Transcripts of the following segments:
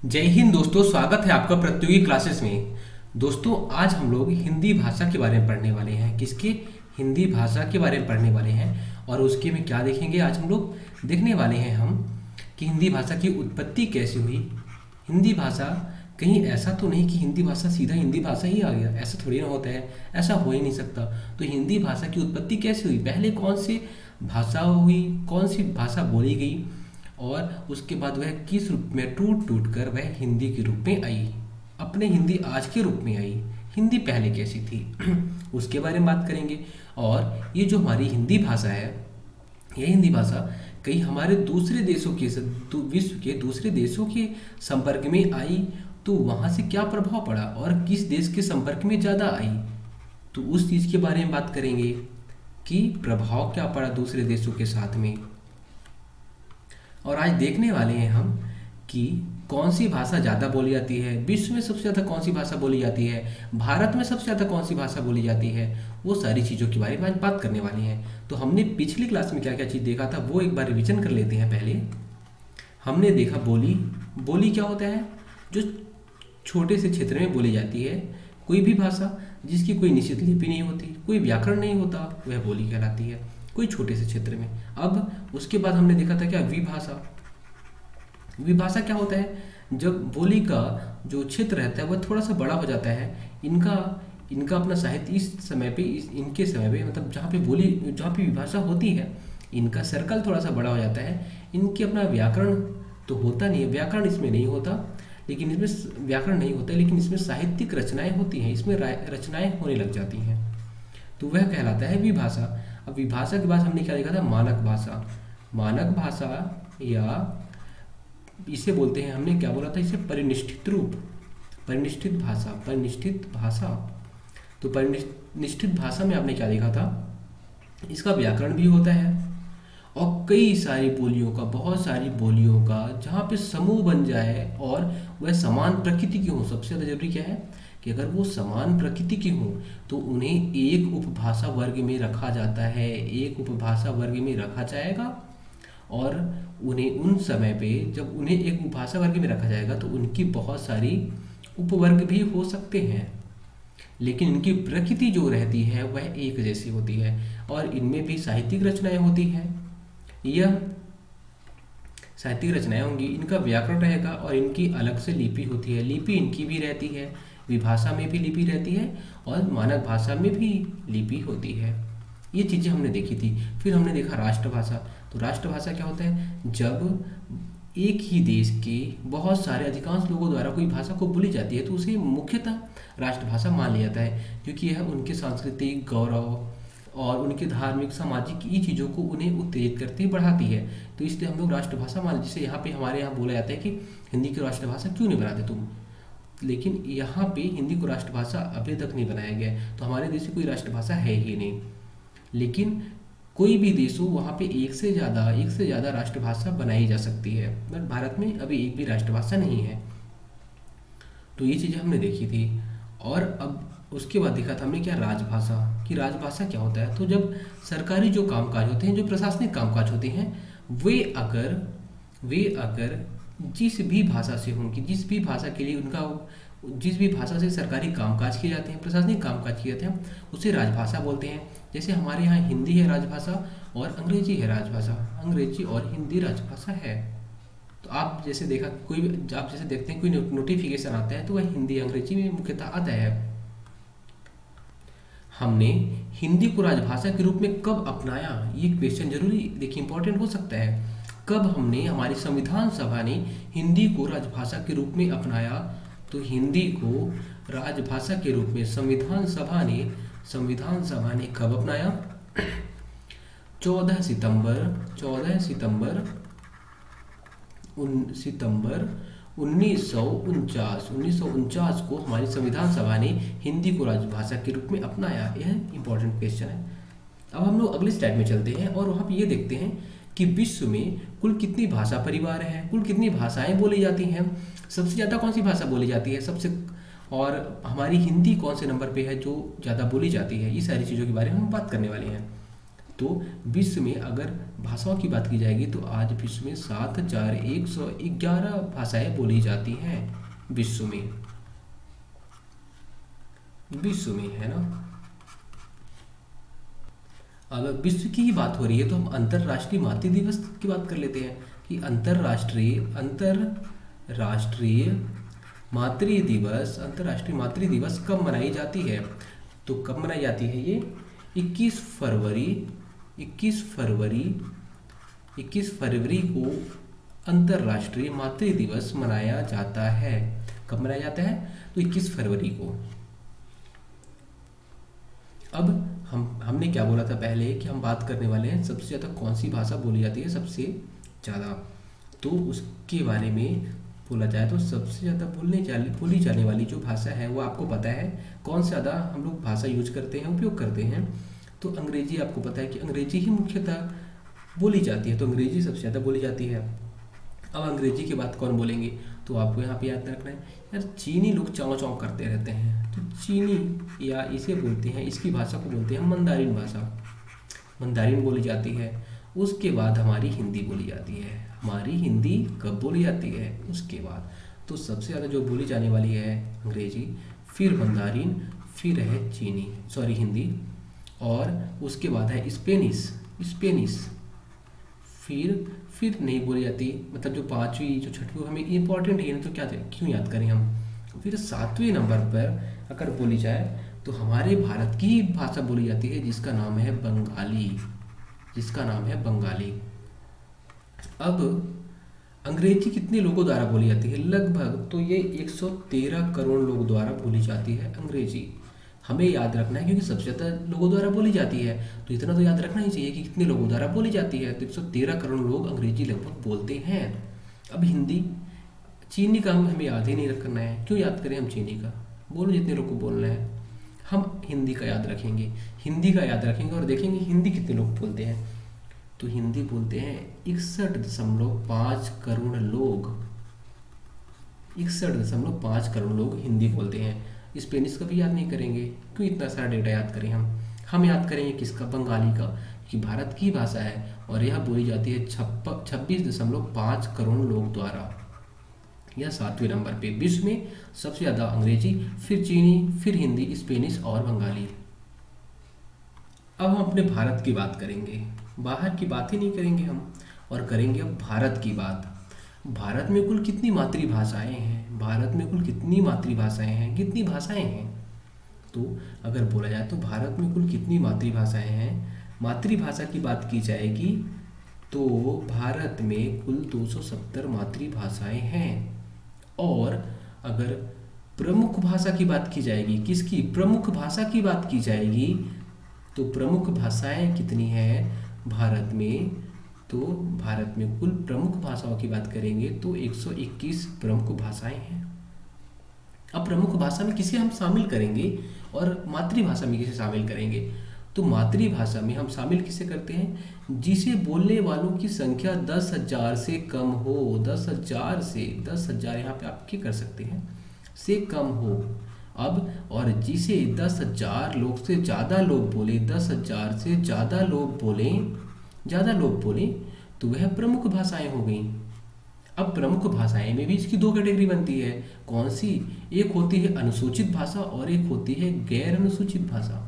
जय हिंद दोस्तों, स्वागत है आपका प्रतियोगी क्लासेस में। दोस्तों, आज हम लोग हिंदी भाषा के बारे में पढ़ने वाले हैं। किसके? हिंदी भाषा के बारे में पढ़ने वाले हैं। और उसके में क्या देखेंगे? आज हम लोग देखने वाले हैं हम कि हिंदी भाषा की उत्पत्ति कैसे हुई। हिंदी भाषा कहीं ऐसा तो नहीं कि हिंदी भाषा सीधा हिंदी भाषा ही आ गया, ऐसा थोड़ी ना होता है, ऐसा हो ही नहीं सकता। तो हिंदी भाषा की उत्पत्ति कैसे हुई, पहले कौन सी भाषा हुई, कौन सी भाषा बोली गई, और उसके बाद वह किस रूप में टूट टूट कर वह हिंदी के रूप में आई, अपने हिंदी आज के रूप में आई। हिंदी पहले कैसी थी उसके बारे में बात करेंगे। और ये जो हमारी हिंदी भाषा है, यह हिंदी भाषा कहीं हमारे दूसरे देशों के विश्व के दूसरे देशों के संपर्क में आई तो वहाँ से क्या प्रभाव पड़ा और किस देश के संपर्क में ज़्यादा आई, तो उस चीज़ के बारे में बात करेंगे कि प्रभाव क्या पड़ा दूसरे देशों के साथ में। और आज देखने वाले हैं हम कि कौन सी भाषा ज़्यादा बोली जाती है, विश्व में सबसे ज़्यादा कौन सी भाषा बोली जाती है, भारत में सबसे ज़्यादा कौन सी भाषा बोली जाती है। वो सारी चीज़ों के बारे में आज बात करने वाले हैं। तो हमने पिछली क्लास में क्या क्या चीज़ देखा था वो एक बार रिवीजन कर लेते हैं। पहले हमने देखा बोली। बोली क्या होता है? जो छोटे से क्षेत्र में बोली जाती है। कोई भी भाषा जिसकी कोई निश्चित लिपि नहीं होती, कोई व्याकरण नहीं होता, वह बोली कहलाती है, कोई छोटे से क्षेत्र में। अब उसके बाद हमने देखा था क्या? विभाषा। विभाषा क्या होता है? जब बोली का जो क्षेत्र रहता है वह थोड़ा सा बड़ा हो जाता है। इनका इनका अपना साहित्य इस समय पे इनके समय पे मतलब जहाँ पे विभाषा होती है, इनका सर्कल थोड़ा सा बड़ा हो जाता है। इनके अपना व्याकरण तो होता नहीं है, व्याकरण इसमें नहीं होता, लेकिन इसमें व्याकरण नहीं होता, लेकिन इसमें साहित्यिक रचनाएं होती हैं, इसमें रचनाएं होने लग जाती हैं, तो वह कहलाता है विभाषा। अब विभाषा के बाद हमने क्या देखा था? मानक भाषा। मानक भाषा या इसे बोलते हैं, हमने क्या बोला था इसे? परिनिष्ठित रूप, परिनिष्ठित भाषा, परिनिष्ठित भाषा। तो परिनिष्ठित भाषा में आपने क्या देखा था? इसका व्याकरण भी होता है और कई सारी बोलियों का, बहुत सारी बोलियों का जहाँ पे समूह बन जाए और वह समान प्रकृति की हो। सबसे ज़्यादा जरूरी क्या है कि अगर वो समान प्रकृति की हो तो उन्हें एक उपभाषा वर्ग में रखा जाता है, एक उपभाषा वर्ग में रखा जाएगा। और उन्हें उन समय पे जब उन्हें एक उपभाषा वर्ग में रखा जाएगा तो उनकी बहुत सारी उपवर्ग भी हो सकते हैं, लेकिन इनकी प्रकृति जो रहती है वह एक जैसी होती है। और इनमें भी साहित्यिक रचनाएं होती हैं। यह साहित्यिक रचनाएं होंगी, इनका व्याकरण रहेगा और इनकी अलग से लिपि होती है। लिपि इनकी भी रहती है, विभाषा में भी लिपि रहती है और मानक भाषा में भी लिपि होती है। ये चीज़ें हमने देखी थी। फिर हमने देखा राष्ट्रभाषा। तो राष्ट्रभाषा क्या होता है? जब एक ही देश के बहुत सारे अधिकांश लोगों द्वारा कोई भाषा को बोली जाती है तो उसे मुख्यतः राष्ट्रभाषा मान लिया जाता है, क्योंकि यह उनके सांस्कृतिक गौरव और उनके धार्मिक सामाजिक ये चीज़ों को उन्हें उत्तेजित करती बढ़ाती है। तो इसलिए हम लोग राष्ट्रभाषा मान, जैसे यहाँ पे हमारे यहाँ बोला जाता है कि हिंदी की राष्ट्रभाषा क्यों नहीं बनाते तुम, लेकिन यहाँ पे हिंदी को राष्ट्रभाषा अभी तक नहीं बनाया गया है। तो हमारे देश में कोई राष्ट्रभाषा है ही नहीं, लेकिन कोई भी देश हो वहाँ पे एक से ज़्यादा राष्ट्रभाषा बनाई जा सकती है, बट भारत में अभी एक भी राष्ट्रभाषा नहीं है। तो ये चीज़ें हमने देखी थी। और अब उसके बाद देखा था हमने क्या? राजभाषा। कि राजभाषा क्या होता है? तो जब सरकारी जो कामकाज होते हैं, जो प्रशासनिक कामकाज होते हैं, वे अगर जिस भी भाषा से होंगी, जिस भी भाषा के लिए उनका, जिस भी भाषा से सरकारी कामकाज किए जाते हैं, प्रशासनिक कामकाज किए जाते हैं, उसे राजभाषा बोलते हैं। जैसे हमारे यहाँ हिंदी है राजभाषा और अंग्रेजी है राजभाषा, अंग्रेजी और हिंदी राजभाषा है। तो आप जैसे आप जैसे देखते हैं कोई नोटिफिकेशन आता है तो वह हिंदी अंग्रेजी में मुख्यतः आता है। हमने हिंदी को राजभाषा के रूप में कब अपनाया? ये क्वेश्चन जरूरी देखिए इंपॉर्टेंट हो सकता है। कब हमने, हमारी संविधान सभा ने हिंदी को राजभाषा के रूप में अपनाया? तो हिंदी को राजभाषा के रूप में संविधान सभा ने कब अपनाया? 14 सितंबर 1949 को हमारी संविधान सभा ने हिंदी को राजभाषा के रूप में अपनाया। यह इंपॉर्टेंट क्वेश्चन है। अब हम लोग अगले स्लाइड में चलते हैं और वहाँ पे ये देखते हैं कि विश्व में कुल कितनी भाषा परिवार हैं, कुल कितनी भाषाएं बोली जाती हैं, सबसे ज़्यादा कौन सी भाषा बोली जाती है, और हमारी हिंदी कौन से नंबर पे है जो ज़्यादा बोली जाती है। ये सारी चीज़ों के बारे में हम बात करने वाले हैं। तो विश्व में अगर भाषाओं की बात की जाएगी तो आज विश्व में 7,111 भाषाएं बोली जाती हैं विश्व में, है ना। अब विश्व की ही बात हो रही है तो हम अंतर्राष्ट्रीय मातृ दिवस की बात कर लेते हैं कि अंतर्राष्ट्रीय अंतर्राष्ट्रीय मातृ दिवस कब मनाई जाती है। तो कब मनाई जाती है ये 21 फरवरी को अंतर्राष्ट्रीय मातृ दिवस मनाया जाता है। कब मनाया जाता है तो 21 फरवरी को। अब हमने क्या बोला था पहले कि हम बात करने वाले हैं सबसे ज़्यादा कौन सी भाषा बोली जाती है सबसे ज़्यादा, तो उसके बारे में बोला जाए तो सबसे ज़्यादा बोली जाने वाली जो भाषा है वो आपको पता है कौन से ज़्यादा हम लोग भाषा यूज करते हैं, उपयोग करते हैं। तो अंग्रेजी आपको पता है कि अंग्रेजी ही मुख्यतः बोली जाती है, तो अंग्रेजी सबसे ज़्यादा बोली जाती है। अब अंग्रेजी के बाद कौन बोलेंगे तो आपको यहाँ पे याद रखना है यार, चीनी लोग चाव चाव करते रहते हैं, तो चीनी या इसे बोलते हैं, इसकी भाषा को बोलते हैं मंदारिन भाषा, मंदारिन बोली जाती है। उसके बाद हमारी हिंदी बोली जाती है। हमारी हिंदी कब बोली जाती है उसके बाद, तो सबसे ज़्यादा जो बोली जाने वाली है अंग्रेजी, फिर मंदारिन, फिर है हिंदी, और उसके बाद है स्पेनिश, फिर नहीं बोली जाती, मतलब जो पांचवी जो छठवीं हमें इंपॉर्टेंट है ना, तो क्या क्यों याद करें हम। फिर 7वें नंबर पर अगर बोली जाए तो हमारे भारत की ही भाषा बोली जाती है जिसका नाम है बंगाली। अब अंग्रेजी कितने लोगों द्वारा बोली जाती है, लगभग तो ये 113 करोड़ लोगों द्वारा बोली जाती है अंग्रेजी। हमें याद रखना है क्योंकि सबसे ज़्यादा लोगों द्वारा बोली जाती है, तो इतना तो याद रखना ही चाहिए कि कितने लोगों द्वारा बोली जाती है। तो 113 करोड़ लोग अंग्रेजी लगभग बोलते हैं। अब हिंदी, चीनी का हमें याद ही नहीं रखना है, क्यों याद करें हम चीनी का, बोलो जितने लोग को बोलना है। हम हिंदी का याद रखेंगे और देखेंगे हिंदी कितने लोग बोलते हैं। तो हिंदी बोलते हैं 61.5 करोड़ लोग, 61.5 करोड़ लोग हिंदी बोलते हैं। स्पेनिश का भी याद नहीं करेंगे, क्यों इतना सारा डेटा याद करें हम याद करेंगे किसका, बंगाली का, कि भारत की भाषा है और यह बोली जाती है 26.5 करोड़ लोग द्वारा। यह 7वें नंबर पे विश्व में सबसे ज़्यादा अंग्रेजी, फिर चीनी, फिर हिंदी, स्पेनिश और बंगाली। अब हम अपने भारत की बात करेंगे, बाहर की बात ही नहीं करेंगे हम, और करेंगे अब भारत की बात। भारत में कुल कितनी मातृभाषाएं हैं, कितनी भाषाएं हैं। तो अगर बोला जाए तो भारत में कुल कितनी मातृभाषाएं हैं, मातृभाषा की बात की जाएगी तो भारत में कुल 270 मातृभाषाएं हैं। और अगर प्रमुख भाषा की बात की जाएगी, किसकी, प्रमुख भाषा की बात की जाएगी, तो प्रमुख भाषाएं कितनी हैं भारत में, तो भारत में कुल प्रमुख भाषाओं की बात करेंगे तो 121 प्रमुख भाषाएं हैं। अब प्रमुख भाषा में किसे हम शामिल करेंगे और मातृभाषा में किसे शामिल करेंगे, तो मातृभाषा में हम शामिल किसे करते हैं, जिसे बोलने वालों की संख्या 10,000 से कम हो, 10,000 यहाँ पे आप क्या कर सकते हैं, से कम हो। अब और जिसे 10,000 लोग से ज़्यादा लोग बोले, 10,000 से ज़्यादा लोग बोले तो वह प्रमुख भाषाएं हो गई। अब प्रमुख भाषाएं में भी इसकी दो कैटेगरी बनती है, कौन सी, एक होती है अनुसूचित भाषा और एक होती है गैर अनुसूचित भाषा।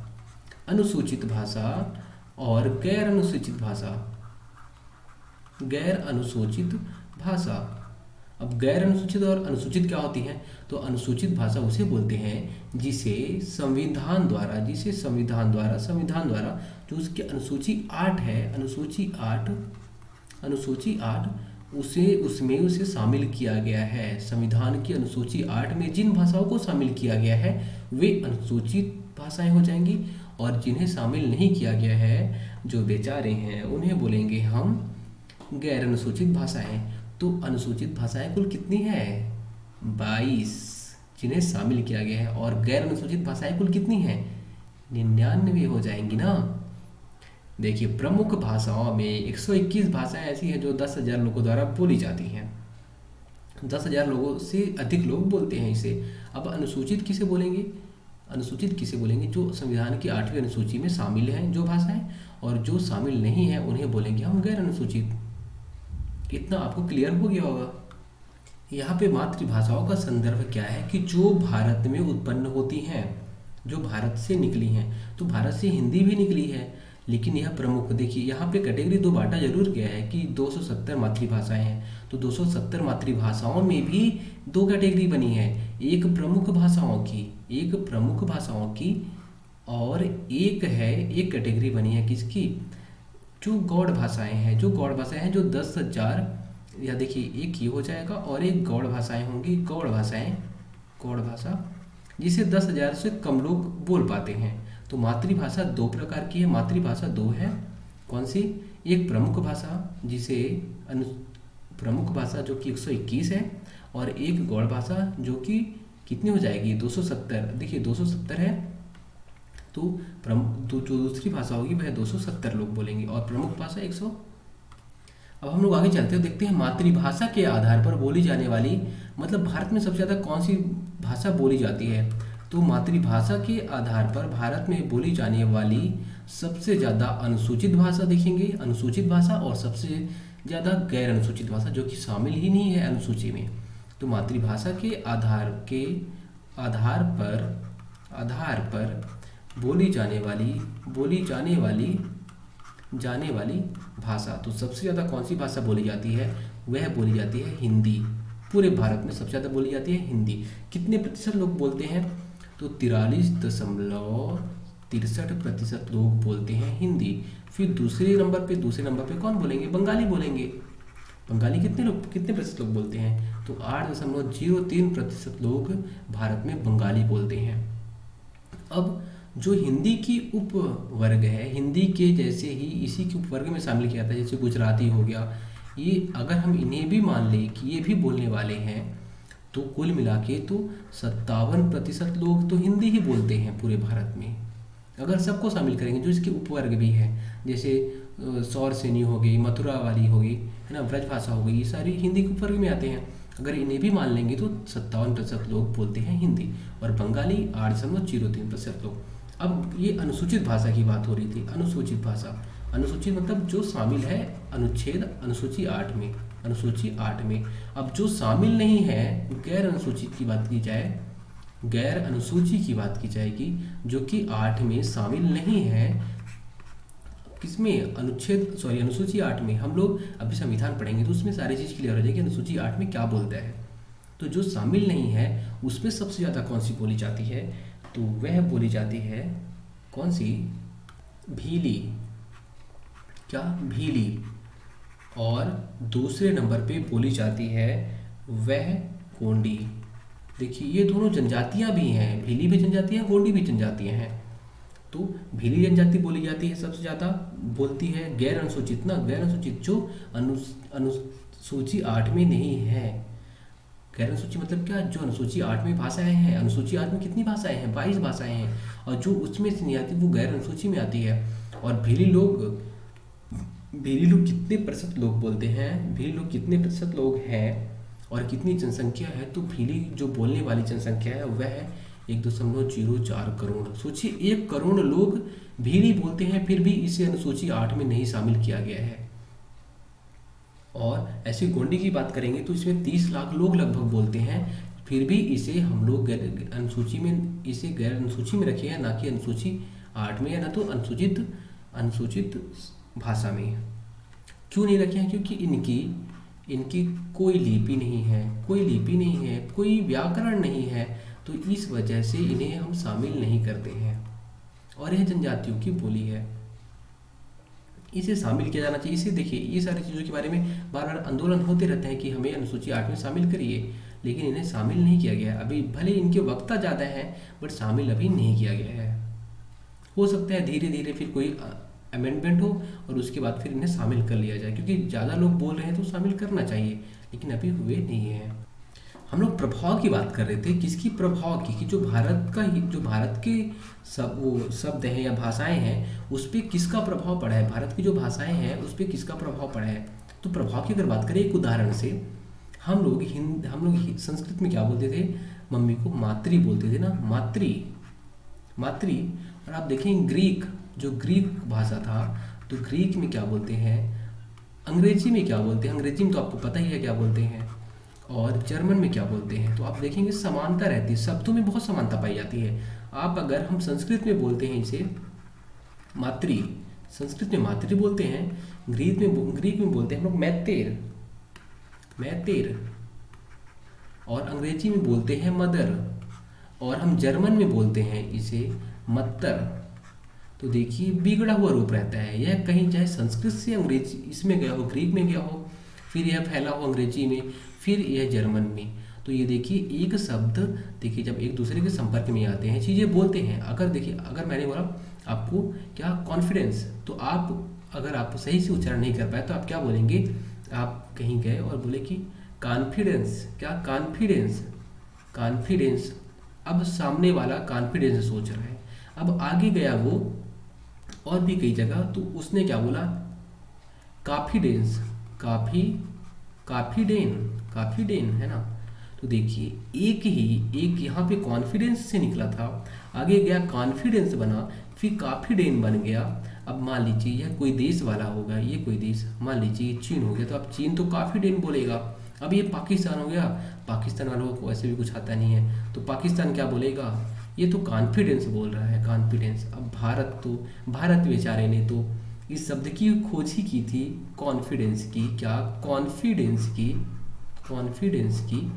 अनुसूचित भाषा और गैर अनुसूचित भाषा। अब गैर अनुसूचित और अनुसूचित क्या होती है, तो अनुसूचित भाषा उसे बोलते हैं जिसे संविधान द्वारा जो उसकी अनुसूची 8 है, अनुसूची 8 उसे शामिल किया गया है। संविधान की अनुसूची 8 में जिन भाषाओं को शामिल किया गया है वे अनुसूचित भाषाएं हो जाएंगी, और जिन्हें शामिल नहीं किया गया है, जो बेचारे हैं, उन्हें बोलेंगे हम गैर अनुसूचित भाषाएं। तो अनुसूचित भाषाएं कुल कितनी है, 22 जिन्हें शामिल किया गया है, और गैर अनुसूचित भाषाएं कुल कितनी हैं, 99 हो जाएंगी ना। देखिए प्रमुख भाषाओं में 121 भाषाएं ऐसी हैं जो 10,000 लोगों द्वारा बोली जाती हैं, 10,000 लोगों से अधिक लोग बोलते हैं इसे। अब अनुसूचित किसे बोलेंगे, जो संविधान की 8वीं अनुसूची में शामिल हैं जो भाषाएं, और जो शामिल नहीं है उन्हें बोलेंगे हम गैर अनुसूचित। इतना आपको क्लियर हो गया होगा। यहाँ पे मातृभाषाओं का संदर्भ क्या है कि जो भारत में उत्पन्न होती हैं, जो भारत से निकली हैं। तो भारत से हिंदी भी निकली है, लेकिन यह प्रमुख, देखिए यहाँ पे कैटेगरी दो बांटा जरूर गया है कि 270 मातृभाषाएं हैं। तो 270 मातृभाषाओं में भी दो कैटेगरी बनी है, एक प्रमुख भाषाओं की, एक प्रमुख भाषाओं की, और एक कैटेगरी बनी है किसकी, जो गौड़ भाषाएं हैं। जो गौड़ भाषाएं हैं जो 10,000, या देखिए एक ये हो जाएगा और एक गौड़ भाषाएं होंगी, गौड़ भाषाएं, गौड़ भाषा जिसे 10,000 से कम लोग बोल पाते हैं। तो मातृभाषा दो प्रकार की है, मातृभाषा दो है, कौन सी, एक प्रमुख भाषा जिसे प्रमुख भाषा जो कि 121 है, और एक गौड़ भाषा जो कि कितनी हो जाएगी 270। देखिए 270 है, तो जो दूसरी भाषा होगी वह 270 लोग बोलेंगे और प्रमुख भाषा 100। अब हम लोग आगे चलते हैं, देखते हैं मातृभाषा के आधार पर बोली जाने वाली, मतलब भारत में सबसे ज़्यादा कौन सी भाषा बोली जाती है। तो मातृभाषा के आधार पर भारत में बोली जाने वाली सबसे ज़्यादा अनुसूचित भाषा देखेंगे, अनुसूचित भाषा, और सबसे ज़्यादा गैर अनुसूचित भाषा जो कि शामिल ही नहीं है अनुसूची में। तो मातृभाषा के आधार पर बोली जाने वाली भाषा, तो सबसे ज़्यादा कौन सी भाषा बोली जाती है, वह बोली जाती है हिंदी। पूरे भारत में सबसे ज़्यादा बोली जाती है हिंदी। कितने प्रतिशत लोग बोलते हैं, तो 43.63% लोग बोलते हैं हिंदी। फिर दूसरे नंबर पे कौन बोलेंगे, बंगाली बोलेंगे। बंगाली कितने प्रतिशत लोग बोलते हैं, तो 8.03% लोग भारत में बंगाली बोलते हैं। अब जो हिंदी की उप वर्ग है, हिंदी के जैसे ही इसी के उप वर्ग में शामिल किया था, जैसे गुजराती हो गया, ये अगर हम इन्हें भी मान लें कि ये भी बोलने वाले हैं, तो कुल मिला के तो 57% लोग तो हिंदी ही बोलते हैं पूरे भारत में। अगर सबको शामिल करेंगे जो इसके उपवर्ग भी हैं, जैसे सौर सेनी हो गई, मथुरा वाली हो गई, है ना, ब्रजभाषा हो गई, ये सारी हिंदी के उपवर्ग में आते हैं। अगर इन्हें भी मान लेंगे तो 57% लोग बोलते हैं हिंदी, और बंगाली 8.03% लोग। अब ये अनुसूचित भाषा की बात हो रही थी। अनुसूचित भाषा, अनुसूचित मतलब जो शामिल है अनुच्छेद अनुसूची 8 में, अनुसूची 8 में। अब जो शामिल नहीं है, गैर अनुसूचित की बात की जाए, गैर अनुसूची की बात की जाएगी, जो कि 8 में शामिल नहीं है। किसमें, अनुसूची 8 में। हम लोग अभी संविधान पढ़ेंगे तो उसमें सारी चीज़ क्लियर हो जाएगी अनुसूची 8 में क्या बोलता है। तो जो शामिल नहीं है उसमें सबसे ज़्यादा कौन सी बोली जाती है, तो वह बोली जाती है कौन सी, भीली। क्या, भीली। और दूसरे नंबर पे बोली जाती है वह गोंडी। देखिए ये दोनों जनजातियां भी हैं, भीली भी जनजाति है, गोंडी भी जनजातियां हैं। तो भीली जनजाति बोली जाती है, सबसे ज़्यादा बोलती है। गैर अनुसूचित ना, गैर अनुसूचित जो अनुसूची 8 में नहीं है। गैर अनुसूची मतलब क्या, जो अनुसूची 8 में भाषाएं हैं। अनुसूची 8 में कितनी भाषाएं हैं, 22 भाषाएं हैं, और जो उसमें से नहीं आती वो गैर अनुसूची में आती है। और भीली लोग कितने प्रतिशत लोग बोलते हैं, भीली लोग कितने प्रतिशत लोग हैं और कितनी जनसंख्या है, तो भीली जो बोलने वाली जनसंख्या है वह है 1.04 करोड़। सोचिए 1 करोड़ लोग भीली बोलते हैं, फिर भी इसे अनुसूची 8 में नहीं शामिल किया गया है। और ऐसे गोंडी की बात करेंगे तो इसमें 30 लाख लोग लगभग बोलते हैं, फिर भी इसे हम लोग गैर अनुसूची में रखे हैं, ना कि अनुसूची 8 में, या ना तो अनुसूचित भाषा में। क्यों नहीं रखे हैं, क्योंकि इनकी कोई लिपि नहीं है, कोई व्याकरण नहीं है, तो इस वजह से इन्हें हम शामिल नहीं करते हैं। और यह जनजातियों की बोली है, इसे शामिल किया जाना चाहिए। इसे देखिए, ये सारी चीज़ों के बारे में बार बार आंदोलन होते रहते हैं कि हमें अनुसूची 8 में शामिल करिए, लेकिन इन्हें शामिल नहीं किया गया। अभी भले इनके वक्ता ज़्यादा हैं, बट शामिल अभी नहीं किया गया है। हो सकता है धीरे धीरे फिर कोई अमेंडमेंट हो और उसके बाद फिर इन्हें शामिल कर लिया जाए, क्योंकि ज़्यादा लोग बोल रहे हैं तो शामिल करना चाहिए, लेकिन अभी हुए नहीं है। हम लोग प्रभाव की बात कर रहे थे, किसकी प्रभाव की, कि जो भारत के वो शब्द हैं या भाषाएं हैं उस पर किसका प्रभाव पड़ा है, भारत की जो भाषाएं हैं उस पर किसका प्रभाव पड़ा है। तो प्रभाव की अगर बात करें एक उदाहरण से, हम लोग संस्कृत में क्या बोलते थे, मम्मी को मातृ बोलते थे ना, मातृ। और आप देखें ग्रीक भाषा था, तो ग्रीक में क्या बोलते हैं, अंग्रेजी में क्या बोलते हैं, अंग्रेजी में तो आपको पता ही है क्या बोलते हैं, और जर्मन में क्या बोलते हैं। तो आप देखेंगे समानता रहती है, शब्दों में बहुत समानता पाई जाती है। आप अगर हम संस्कृत में बोलते हैं इसे मातृ, संस्कृत में मातृ बोलते हैं, ग्रीक में बोलते हैं हम लोग मैतेर, मैतेर, और अंग्रेजी में बोलते हैं मदर, और हम जर्मन में बोलते हैं इसे मत्तर। तो देखिए बिगड़ा हुआ रूप रहता है, यह कहीं चाहे संस्कृत से अंग्रेजी इसमें गया हो, ग्रीक में गया हो, फिर यह फैला हो अंग्रेजी में, फिर यह जर्मन में। तो ये देखिए एक शब्द, देखिए जब एक दूसरे के संपर्क में आते हैं, चीज़ें बोलते हैं। अगर देखिए अगर मैंने बोला आपको क्या कॉन्फिडेंस, तो आप अगर आप सही से उच्चारण नहीं कर पाए तो आप क्या बोलेंगे, आप कहीं गए और बोले कि कॉन्फिडेंस, क्या कॉन्फिडेंस, कॉन्फिडेंस। अब सामने वाला कॉन्फिडेंस सोच रहा है, अब आगे गया वो और भी कई जगह, तो उसने क्या बोला कॉन्फिडेंस, काफी, कॉन्फिडेन, कॉन्फिडेन है ना। तो देखिए एक यहाँ पे कॉन्फिडेंस से निकला था, आगे गया कॉन्फिडेंस बना, फिर कॉन्फिडेन बन गया। अब मान लीजिए यह कोई देश वाला होगा, ये कोई देश, मान लीजिए चीन हो गया, तो अब चीन तो कॉन्फिडेंट बोलेगा। अब ये पाकिस्तान हो गया, पाकिस्तान वालों को ऐसे भी कुछ आता नहीं है, तो पाकिस्तान क्या बोलेगा, ये तो कॉन्फिडेंस बोल रहा है, कॉन्फिडेंस। अब भारत, तो भारत बेचारे ने तो इस शब्द की खोज ही की थी, कॉन्फिडेंस की, क्या कॉन्फिडेंस की, कॉन्फिडेंस की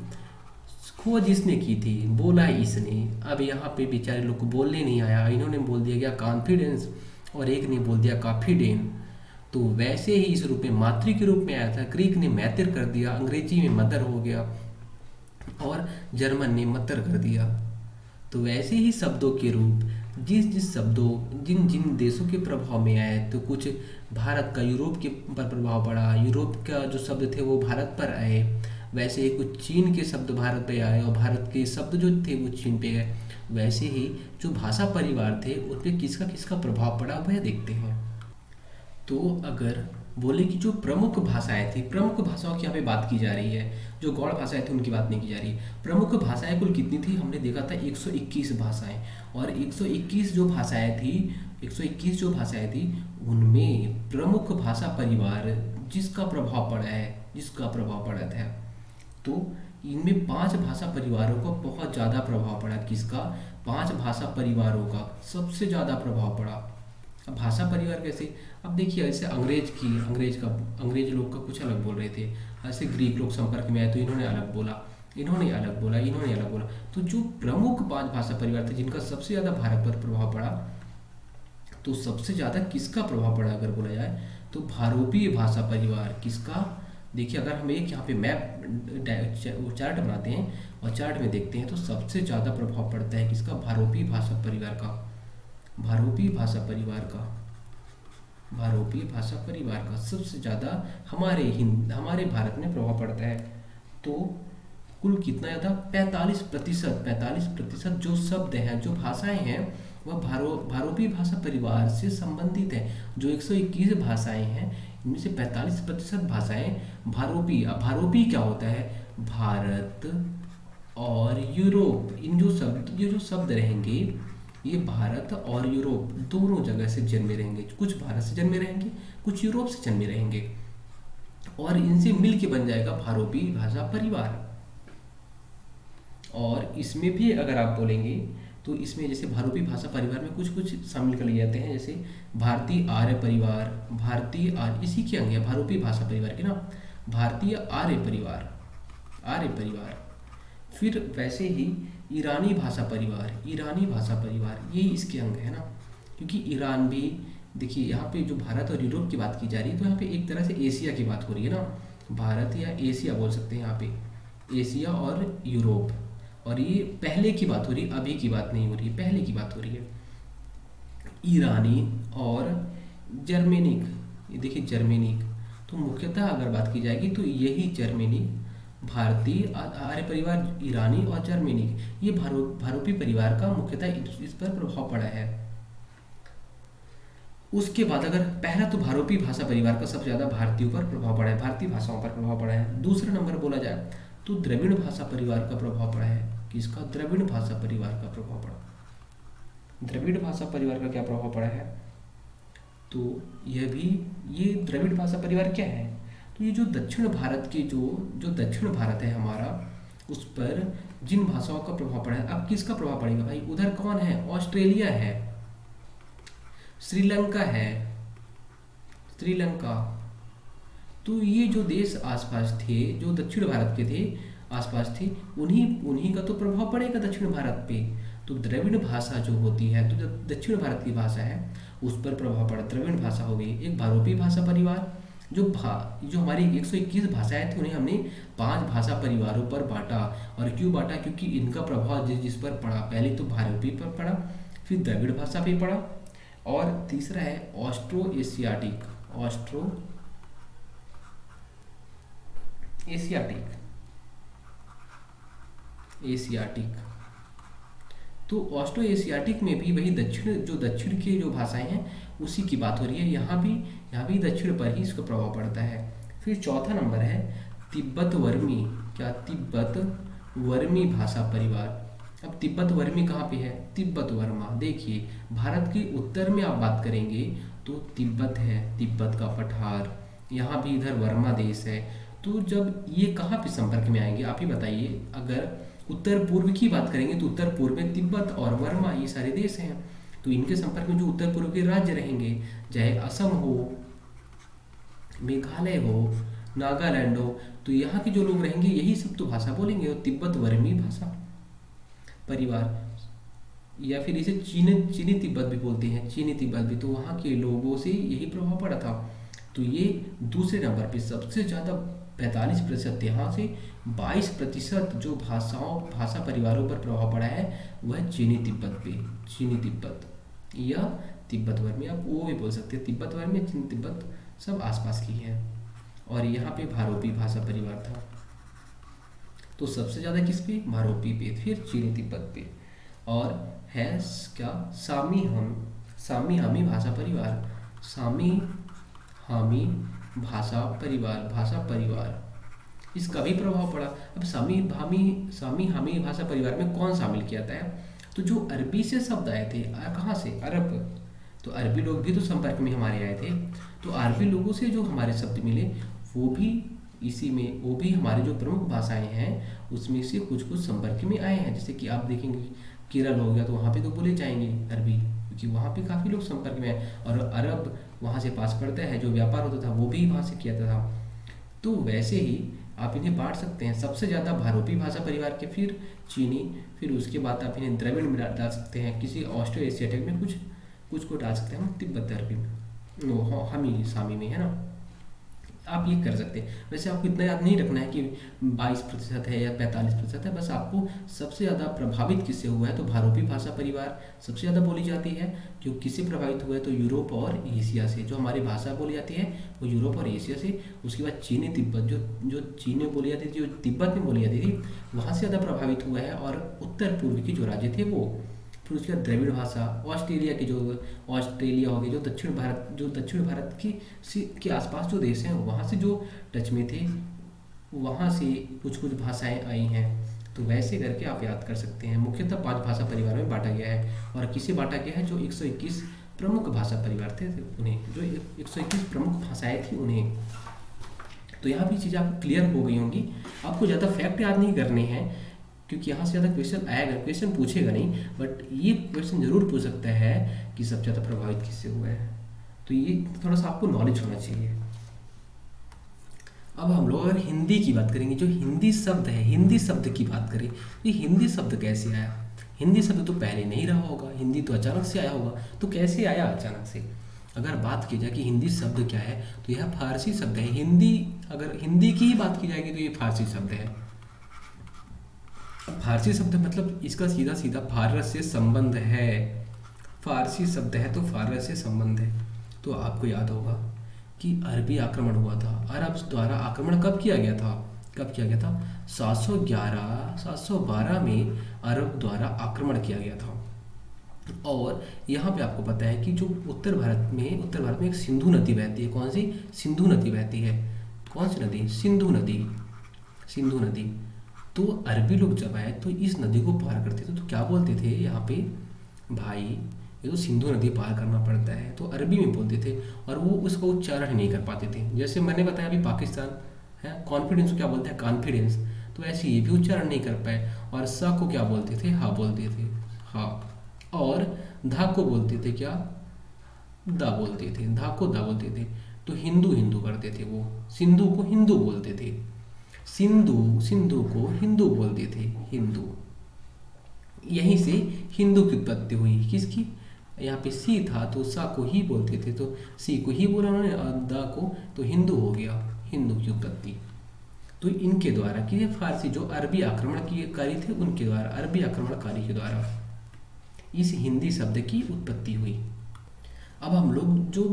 खोज इसने की थी, बोला इसने। अब यहाँ पे बेचारे लोग को बोलने नहीं आया, इन्होंने बोल दिया गया कॉन्फिडेंस, और एक ने बोल दिया कॉन्फिडेंट। तो वैसे ही इस रूप में मातृ के रूप में आया था, ग्रीक ने मैतिर कर दिया, अंग्रेजी में मदर हो गया, और जर्मन ने मतर कर दिया। तो वैसे ही शब्दों के रूप जिस जिस शब्दों जिन जिन देशों के प्रभाव में आए, तो कुछ भारत का यूरोप के पर प्रभाव पड़ा, यूरोप का जो शब्द थे वो भारत पर आए, वैसे ही कुछ चीन के शब्द भारत पे आए, और भारत के शब्द जो थे वो चीन पे गए। वैसे ही जो भाषा परिवार थे उन पे किसका किसका प्रभाव पड़ा वह देखते हैं। तो अगर बोले कि जो प्रमुख भाषाएं थी, प्रमुख भाषाओं की यहाँ पे बात की जा रही है, जो गौड़ भाषाएं थी उनकी बात नहीं की जा रही। प्रमुख भाषाएं कुल कितनी थी, हमने देखा था 121 भाषाएं, और 121 जो भाषाएं थी, 121 जो भाषाएं थी उनमें प्रमुख भाषा परिवार जिसका प्रभाव पड़ा है, जिसका प्रभाव पड़ा था, तो इनमें 5 भाषा परिवारों का बहुत ज़्यादा प्रभाव पड़ा। किसका, 5 भाषा परिवारों का सबसे ज़्यादा प्रभाव पड़ा। अब भाषा परिवार कैसे, अब देखिए ऐसे अंग्रेज लोग का कुछ अलग बोल रहे थे, ऐसे ग्रीक लोग संपर्क में आए तो इन्होंने अलग बोला, इन्होंने अलग बोला, इन्होंने अलग बोला। तो जो प्रमुख 5 भाषा परिवार थे जिनका सबसे ज़्यादा भारत पर प्रभाव पड़ा, तो सबसे ज़्यादा किसका प्रभाव पड़ा अगर बोला जाए तो भारोपीय भाषा परिवार। किसका, देखिए अगर हम एक यहाँ पे मैप चार्ट बनाते हैं और चार्ट में देखते हैं तो सबसे ज़्यादा प्रभाव पड़ता है किसका, भारोपीय भाषा परिवार का, भारोपीय भाषा परिवार का, भारोपीय भाषा परिवार का सबसे ज़्यादा हमारे भारत में प्रभाव पड़ता है। तो कुल कितना ज़्यादा, 45%, 45% जो शब्द हैं, जो भाषाएं हैं वह भारोपीय भाषा परिवार से संबंधित है। जो 121 भाषाएं हैं इनमें से 45% भाषाएं भारोपीय। अब भारोपीय क्या होता है, भारत और यूरोप, ये जो शब्द रहेंगे ये भारत और यूरोप दोनों जगह से जन्मे रहेंगे। कुछ भारत से जन्मे रहेंगे, कुछ यूरोप से जन्मे रहेंगे, और इनसे मिल के बन जाएगा भारोपीय भाषा परिवार। और इसमें भी अगर आप बोलेंगे तो इसमें जैसे भारोपीय भाषा परिवार में कुछ कुछ शामिल कर लिए जाते हैं, जैसे भारतीय आर्य परिवार, भारतीय आर्य इसी के अंग है भारोपीय भाषा परिवार के ना, भारतीय आर्य परिवार, आर्य परिवार। फिर वैसे ही ईरानी भाषा परिवार, ईरानी भाषा परिवार ये इसके अंग है ना, क्योंकि ईरान भी, देखिए यहाँ पे जो भारत और यूरोप की बात की जा रही है तो यहाँ पे एक तरह से एशिया की बात हो रही है ना, भारत या एशिया बोल सकते हैं यहाँ पे, एशिया और यूरोप। और ये पहले की बात हो रही है, अभी की बात नहीं हो रही है, पहले की बात हो रही है। ईरानी और जर्मेनिक, ये देखिए जर्मेनिक, तो मुख्यतः अगर बात की जाएगी तो यही जर्मेनिक, भारतीय आर्य परिवार, ईरानी और जर्मेनिक, ये भारोपीय परिवार का मुख्यतः इस पर प्रभाव पड़ा है। उसके बाद अगर पहला तो भारोपीय भाषा परिवार का सबसे ज़्यादा भारतीयों पर प्रभाव पड़ा है, भारतीय भाषाओं पर प्रभाव पड़ा है। दूसरा नंबर बोला जाए तो द्रविड़ भाषा परिवार का प्रभाव पड़ा है। किसका, द्रविड़ भाषा परिवार का प्रभाव पड़ा। द्रविड़ भाषा परिवार का क्या प्रभाव पड़ा है, तो यह भी, ये द्रविड़ भाषा परिवार क्या है? तो ये जो दक्षिण भारत के जो जो दक्षिण भारत है हमारा, उस पर जिन भाषाओं का प्रभाव पड़ा है। अब किसका प्रभाव पड़ेगा भाई? उधर कौन है? ऑस्ट्रेलिया है, श्रीलंका है, श्रीलंका। तो ये जो देश आसपास थे, जो दक्षिण भारत के थे, आसपास थे, उन्हीं उन्हीं का तो प्रभाव पड़ेगा दक्षिण भारत पे। तो द्रविड़ भाषा जो होती है, तो जो दक्षिण भारत की भाषा है उस पर प्रभाव पड़ा। द्रविड़ भाषा हो गई एक भारोपी भाषा परिवार। जो हमारी 121 भाषाएं थी उन्हें हमने 5 भाषा परिवारों पर बांटा। और क्यों बांटा? क्योंकि इनका प्रभाव जिस जिस पर पड़ा, पहले तो भारोपी पर पड़ा, फिर द्रविड़ भाषा पे पड़ा, और तीसरा है Austro Asiatic, Austro Asiatic, Asiatic. तो ऑस्ट्रो एशियाटिक में भी वही दक्षिण की जो भाषाएं हैं उसी की बात हो रही है। यहाँ भी दक्षिण पर ही इसका प्रभाव पड़ता है। फिर चौथा नंबर है तिब्बत वर्मी। क्या? तिब्बत वर्मी भाषा परिवार। अब तिब्बत वर्मी कहाँ पे है? तिब्बत वर्मा। देखिए, भारत के उत्तर में आप बात करेंगे तो तिब्बत है, तिब्बत का पठार, यहाँ भी इधर वर्मा देश है। तो जब ये कहाँ पे संपर्क में आएंगे आप ही बताइए। अगर उत्तर पूर्व की बात करेंगे तो उत्तर पूर्व में तिब्बत और वर्मा ये सारे देश हैं। तो इनके संपर्क में जो उत्तर पूर्व के राज्य रहेंगे, चाहे असम हो, मेघालय हो, नागालैंड हो, तो यहाँ के जो लोग रहेंगे यही सब तो भाषा बोलेंगे, और तिब्बत वर्मी भाषा परिवार, या फिर इसे चीनी तिब्बत भी बोलते हैं, चीनी तिब्बत भी। तो वहाँ के लोगों से यही प्रभाव पड़ा था। तो ये दूसरे नंबर पे सबसे ज़्यादा 45%, यहाँ से 22% जो भाषा परिवारों पर प्रभाव पड़ा है वह चीनी तिब्बत पे, चीनी तिब्बत या तिब्बत वर्मी, आप वो भी बोल सकते हैं। तिब्बत वर्मी, चीनी तिब्बत सब आसपास की है। और यहाँ पे भारोपी भाषा परिवार था। तो सबसे ज़्यादा किस पे? भारोपी पे, फिर चीनी तिब्बत पे। और है क्या? सामी हामी भाषा परिवार, सामी हामी भाषा परिवार, इसका भी प्रभाव पड़ा। अब सामी हामी भाषा परिवार में कौन शामिल किया जाता है? तो जो अरबी से शब्द आए थे, कहाँ से? अरब। तो अरबी लोग भी तो संपर्क में हमारे आए थे। तो अरबी लोगों से जो हमारे शब्द मिले वो भी इसी में, वो भी हमारे जो प्रमुख भाषाएं हैं उसमें से कुछ संपर्क में आए हैं। जैसे कि आप देखेंगे केरल हो गया, तो वहाँ पे तो बोले जाएंगे अरबी, क्योंकि वहाँ पे काफ़ी लोग संपर्क में आए। और अरब वहाँ से पास पड़ता है, जो व्यापार होता था वो भी वहाँ से किया था। तो वैसे ही आप इन्हें बांट सकते हैं, सबसे ज़्यादा भारोपी भाषा परिवार के, फिर चीनी, फिर उसके बाद आप इन्हें द्रविड़ में डाल सकते हैं, किसी ऑस्ट्रो एशियाटिक में कुछ को डाल सकते हैं, तिब्बत अरबी में, हामी सामी में, है ना। आप ये कर सकते हैं। वैसे आपको इतना याद नहीं रखना है कि 22% है या 45% है, बस आपको सबसे ज़्यादा प्रभावित किससे हुआ है? तो भारोपी भाषा परिवार सबसे ज़्यादा बोली जाती है। जो किससे प्रभावित हुआ है? तो यूरोप और एशिया से। जो हमारी भाषा बोली जाती है वो यूरोप और एशिया से। उसके बाद चीनी तिब्बत, जो चीन में बोली जाती थी, जो तिब्बत में बोली जाती थी, वहाँ से ज़्यादा प्रभावित हुआ है। और उत्तर पूर्व के जो राज्य थे वो। फिर उसके बाद द्रविड़ भाषा, ऑस्ट्रेलिया के जो ऑस्ट्रेलिया हो गई, जो दक्षिण भारत के आसपास जो देश हैं वहाँ से जो टच में थे, वहाँ से कुछ भाषाएं आई हैं। तो वैसे करके आप याद कर सकते हैं। मुख्यतः 5 भाषा परिवारों में बांटा गया है। और किसे बांटा गया है? जो 121 प्रमुख भाषा परिवार थे उन्हें, जो 121 प्रमुख भाषाएं थी उन्हें। तो यहाँ भी चीज़ें आपको क्लियर हो गई होंगी। आपको ज़्यादा फैक्ट याद नहीं करने हैं, क्योंकि यहाँ से ज़्यादा क्वेश्चन आएगा, क्वेश्चन पूछेगा नहीं, बट ये क्वेश्चन जरूर पूछ सकता है कि सबसे ज़्यादा प्रभावित किससे हुआ है। तो ये थोड़ा सा आपको नॉलेज होना चाहिए। अब हम लोग अगर हिंदी की बात करेंगे, जो हिंदी शब्द है, हिंदी शब्द की बात करें, ये हिंदी शब्द कैसे आया? हिंदी शब्द तो पहले नहीं रहा होगा, हिंदी तो अचानक से आया होगा। तो कैसे आया अचानक से? अगर बात की जाए कि हिंदी शब्द क्या है, तो यह फारसी शब्द है। अगर हिंदी की ही बात की जाएगी तो ये फारसी शब्द है। फारसी शब्द मतलब इसका सीधा सीधा फारस से संबंध है। फारसी शब्द है तो फारस से संबंध है। तो आपको याद होगा कि अरबी आक्रमण हुआ था। अरब द्वारा आक्रमण कब किया गया था? 712 में अरब द्वारा आक्रमण किया गया था। और यहाँ पे आपको पता है कि जो उत्तर भारत में एक सिंधु नदी बहती है। कौन सी? सिंधु नदी बहती है। कौन सी नदी? सिंधु नदी। तो अरबी लोग जब आए तो इस नदी को पार करते थे तो क्या बोलते थे यहाँ पे? भाई ये तो सिंधु नदी पार करना पड़ता है, तो अरबी में बोलते थे और वो उसका उच्चारण नहीं कर पाते थे। जैसे मैंने बताया अभी पाकिस्तान है, कॉन्फिडेंस को क्या बोलते हैं, कॉन्फिडेंस, तो ऐसे ये भी उच्चारण नहीं कर पाए। और सा को क्या बोलते थे, हा बोलते थे, हा। और धा को बोलते थे क्या, दा बोलते थे, धा को दा बोलते थे। तो हिंदू हिंदू करते थे वो, सिंधु को हिंदू बोलते थे, सिंधु सिंधु को हिंदू बोलते थे, हिंदू। यहीं से हिंदू की उत्पत्ति हुई, किसकी, यहाँ पे सी था तो सा को ही बोलते थे, तो सी को ही बोला उन्होंने, और दा को, तो हिंदू हो गया, हिंदू की उत्पत्ति। तो इनके द्वारा कि फारसी जो अरबी आक्रमणकारी थे उनके द्वारा, अरबी आक्रमणकारी के द्वारा इस हिंदी शब्द की उत्पत्ति हुई। अब हम लोग जो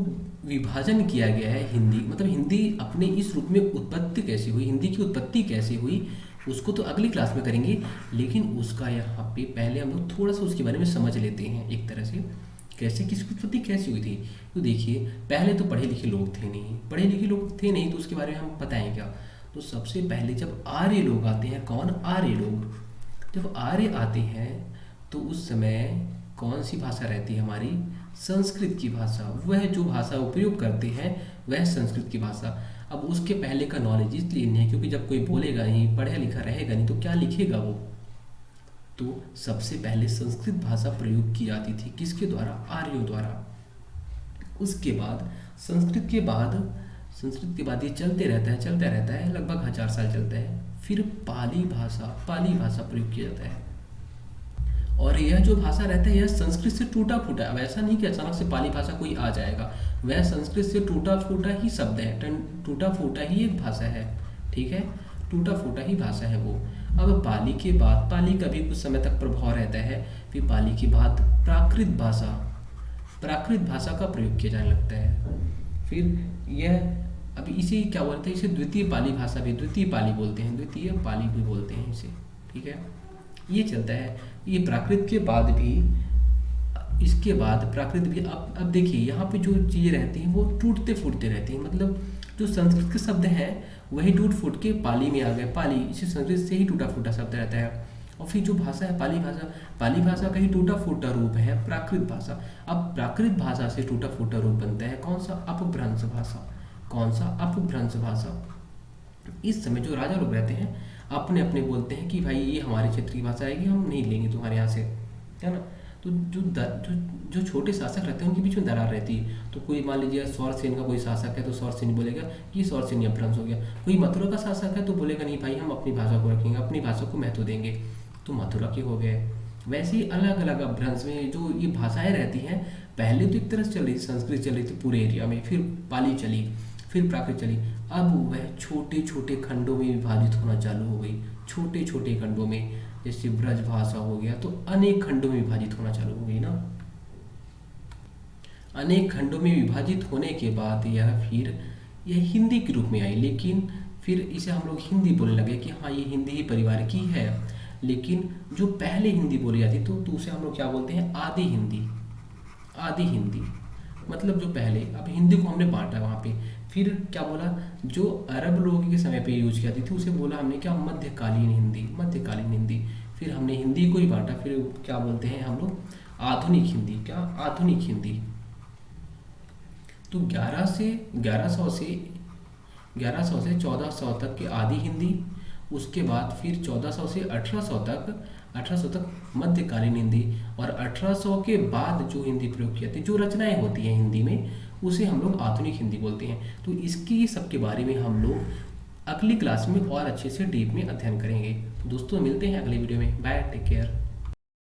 विभाजन किया गया है हिंदी, मतलब हिंदी अपने इस रूप में उत्पत्ति कैसे हुई, हिंदी की उत्पत्ति कैसे हुई, उसको तो अगली क्लास में करेंगे। लेकिन उसका यहाँ पे पहले हम लोग थोड़ा सा उसके बारे में समझ लेते हैं एक तरह से, कैसे किसकी उत्पत्ति कैसी हुई थी। तो देखिए पहले तो पढ़े लिखे लोग थे नहीं, पढ़े लिखे लोग थे नहीं, तो उसके बारे में हम बताएं क्या। तो सबसे पहले जब आर्य लोग आते हैं, कौन, आर्य लोग, जब आर्य आते हैं तो उस समय कौन सी भाषा रहती है हमारी, संस्कृत की भाषा। वह जो भाषा उपयोग करते हैं वह संस्कृत की भाषा। अब उसके पहले का नॉलेज इसलिए नहीं है क्योंकि जब कोई बोलेगा नहीं, पढ़ा लिखा रहेगा नहीं, तो क्या लिखेगा वो। तो सबसे पहले संस्कृत भाषा प्रयोग की जाती थी, किसके द्वारा, आर्यों द्वारा। उसके बाद संस्कृत के बाद ये चलता रहता है लगभग 1000 साल चलता है। फिर पाली भाषा प्रयोग किया जाता है। और यह जो भाषा रहता है यह संस्कृत से टूटा फूटा, अब ऐसा नहीं कि अचानक से पाली भाषा कोई आ जाएगा, वह संस्कृत से टूटा फूटा ही शब्द है, टूटा फूटा ही एक भाषा है, ठीक है, टूटा फूटा ही भाषा है वो। अब पाली के बाद, पाली का भी कुछ समय तक प्रभाव रहता है, फिर पाली के बाद प्राकृत भाषा का प्रयोग किया जाने लगता है। फिर यह अभी इसे क्या बोलते हैं, इसे द्वितीय पाली भाषा भी, द्वितीय पाली बोलते हैं, द्वितीय पाली भी बोलते हैं इसे, ठीक है, ये चलता है। ये प्राकृत के बाद भी, इसके बाद प्राकृत भी, अब देखिए यहाँ पे जो चीज़ें रहती हैं वो टूटते फूटते रहती हैं, मतलब जो संस्कृत के शब्द हैं वही टूट फूट के पाली में आ गए, पाली इसी संस्कृत से ही टूटा फूटा शब्द रहता है। और फिर जो भाषा है पाली भाषा का ही टूटा फूटा रूप है प्राकृत भाषा। अब प्राकृत भाषा से टूटा फूटा रूप बनता है कौन सा, अपभ्रंश भाषा। कौन सा, अपभ्रंश भाषा। इस समय जो राजा लोग रहते हैं अपने अपने बोलते हैं कि भाई ये हमारे क्षेत्र की भाषा है कि हम नहीं लेंगे तुम्हारे यहाँ से, है ना। तो जो छोटे शासक रहते हैं उनके बीच में दरार रहती है। तो कोई मान लीजिए सौरसेन का कोई शासक है तो सौरसेन बोलेगा कि सौरसेनी अपभ्रंश हो गया। कोई मथुरा का शासक है तो बोलेगा नहीं भाई हम अपनी भाषा को रखेंगे, अपनी भाषा को महत्व देंगे, तो मथुरा के हो गए। वैसे ही अलग अलग अपभ्रंश में जो ये भाषाएं रहती हैं, पहले तो एक तरह से चल रही, संस्कृत चल रही थी पूरे एरिया में, फिर पाली चली, फिर प्राकृत चली, अब वह छोटे छोटे खंडों में विभाजित होना चालू हो गई। छोटे छोटे खंडों में, जैसे ब्रज भाषा हो गया तो अनेक खंडों में विभाजित होना चालू हो गई ना। अनेक खंडों में विभाजित होने के बाद यह हिंदी के रूप में आई, लेकिन फिर इसे हम लोग हिंदी बोलने लगे कि हाँ ये हिंदी ही परिवार की है। लेकिन जो पहले हिंदी बोली जाती तो उसे हम लोग क्या बोलते हैं, आदि हिंदी। आदि हिंदी मतलब जो पहले, अब हिंदी को हमने बांटा वहाँ पे, फिर क्या बोला, जो अरब लोगों के समय पे यूज की जाती थी उसे बोला हमने क्या, मध्यकालीन हिंदी, मध्यकालीन हिंदी। फिर हमने हिंदी को ही बांटा, फिर क्या बोलते हैं हम लोग, आधुनिक हिंदी। क्या, आधुनिक हिंदी। तो 1100 से 1400 तक के आदि हिंदी, उसके बाद फिर 1400 से 1800 तक मध्यकालीन हिंदी, और 1800 के बाद जो हिंदी प्रयोग की जाती है, जो रचनाएं होती हैं हिंदी में, उसे हम लोग आधुनिक हिंदी बोलते हैं। तो इसकी सबके बारे में हम लोग अगली क्लास में और अच्छे से डीप में अध्ययन करेंगे। दोस्तों मिलते हैं अगले वीडियो में, बाय, टेक केयर।